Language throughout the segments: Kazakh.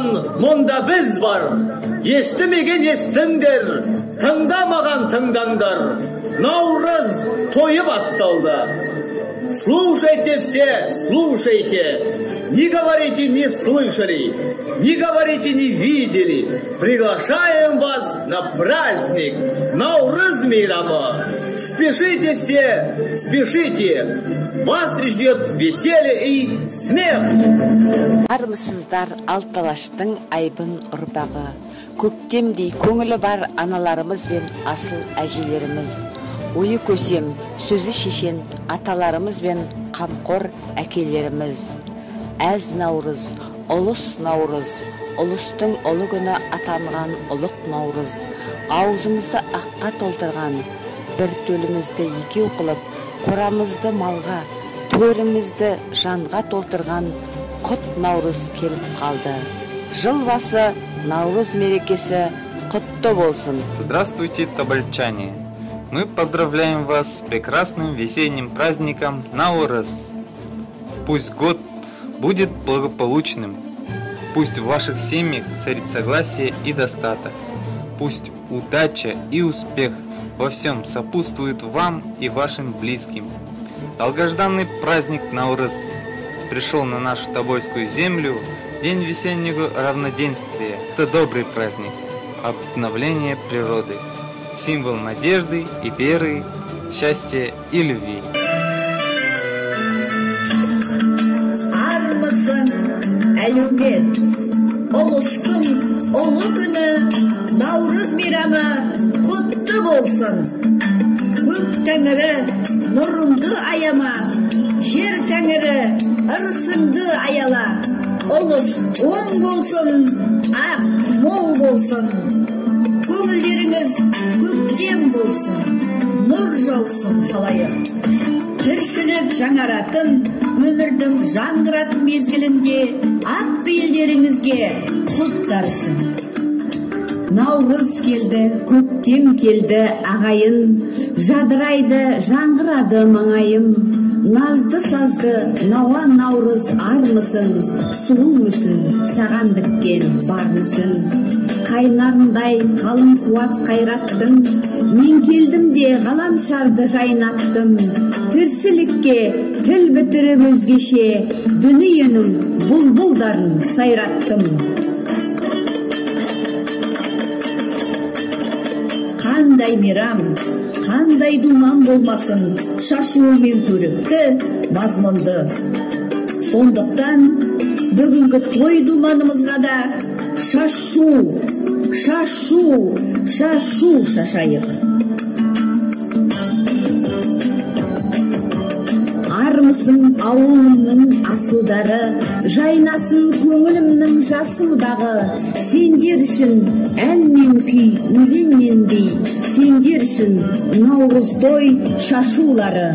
тыңдамаған мұнда біз бар. Естімеген естіңдер, тыңдамаған тыңдаңдар. Наурыз тойы басталды. Слушайте все, слушайте. Не говорите, не слышали, не говорите, не видели. Приглашаем вас на праздник Наурыз мейрамы. Спешите все, спешите. Вас ждет веселье и смех. Армысыздар алталаштың айбын ұрпағы. Көктемдей көңілі бар аналарымыз бен асыл әжелеріміз. Ойы көсем, сөзі шешен аталарымыз бен қамқор әкелеріміз. Әз Наурыз, ұлыс Наурыз, ұлыстың ұлы күні атанған ұлық Наурыз. Аузымызды аққа толтырған, бір төлімізді екеу қылып, қорамызды малға, төрімізді жанға толтырған құт Наурыз келіп қалды. Жыл басы Наурыз мерекесі құтты болсын. Здравствуйте, тобольчане! Мы поздравляем вас с прекрасным весенним праздником Наурыз. Пусть год будет благополучным. Пусть в ваших семьях царит согласие и достаток. Пусть удача и успех во всем сопутствуют вам и вашим близким. Долгожданный праздник Наурыз пришел на нашу Тобольскую землю в день весеннего равноденствия. Это добрый праздник, обновление природы, символ надежды и веры, счастья и любви. Армысың, әлеумет, ұлыстың ұлы күні Наурыз мейрамы құтты болсын. Көк тәңірі нұрыңды аяма, жер тәңірі ырысыңды аяла. Ұлыс оң болсын, ақ мол болсын. Көңілдеріңіз көктем болсын, нұр жаусын халайық. Тіршілік жаңаратын, өмірдің жаңғыратын мезгілінде ақ пейілдеріңізге құт дарсын. Наурыз келді, көктем келді ағайын, жадырайды, жаңғырады маңайым. Назды сазды науа Наурыз армысың, сұлу мүсін, саған біткен бармысың. Қайнарындай қалың қуат қайраттың, мен келдім де ғаламшарды жайнаттым. Тіршілікке тіл бітіріп өзгеше, дүниенің бұлбұлдарын сайраттым. Қандай мейрам, қандай думан болмасын, шашуымен көрікті, мазмұнды. Сондықтан бүгінгі той думанымызға да шашу, шашу, шашу шашайық. Армысың ауылымның асылдары, жайнасын көңілімнің жасыл дағы. Сендер үшін ән мен күй, өлең мен би, сендер үшін Наурыз той шашулары.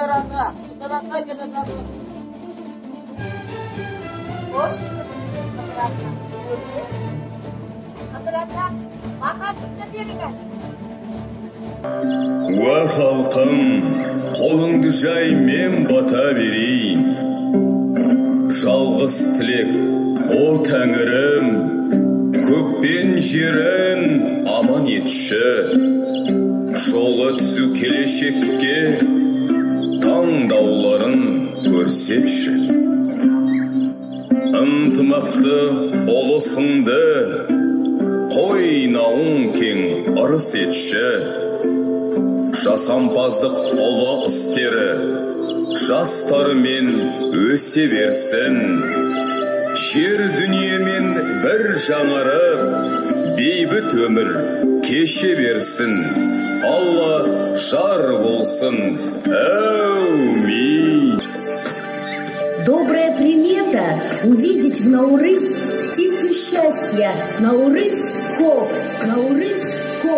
Қыдырата келе жатыр. Қош Қыдырата. Қыдырата, маған бізді беріңіз. Уа халқым, қолыңды жай мен бата берейін. Жалғыз тілек, о тәңірім, көк пен жерін аман етші. Жолы түзу келешекке таңдауларын көрсетші. Ынтымақты ұлысыңды қойнауың кең ырыс етші. Жасампаздық ұлы істері жастарымен өсе берсін. Жер дүниемен бір жаңарып, бейбіт өмір кеше берсін. Алла жар болсын. Әумин. Добрая примета — увидеть в Наурыз птицу счастья. Наурыз-ко, Наурыз-ко.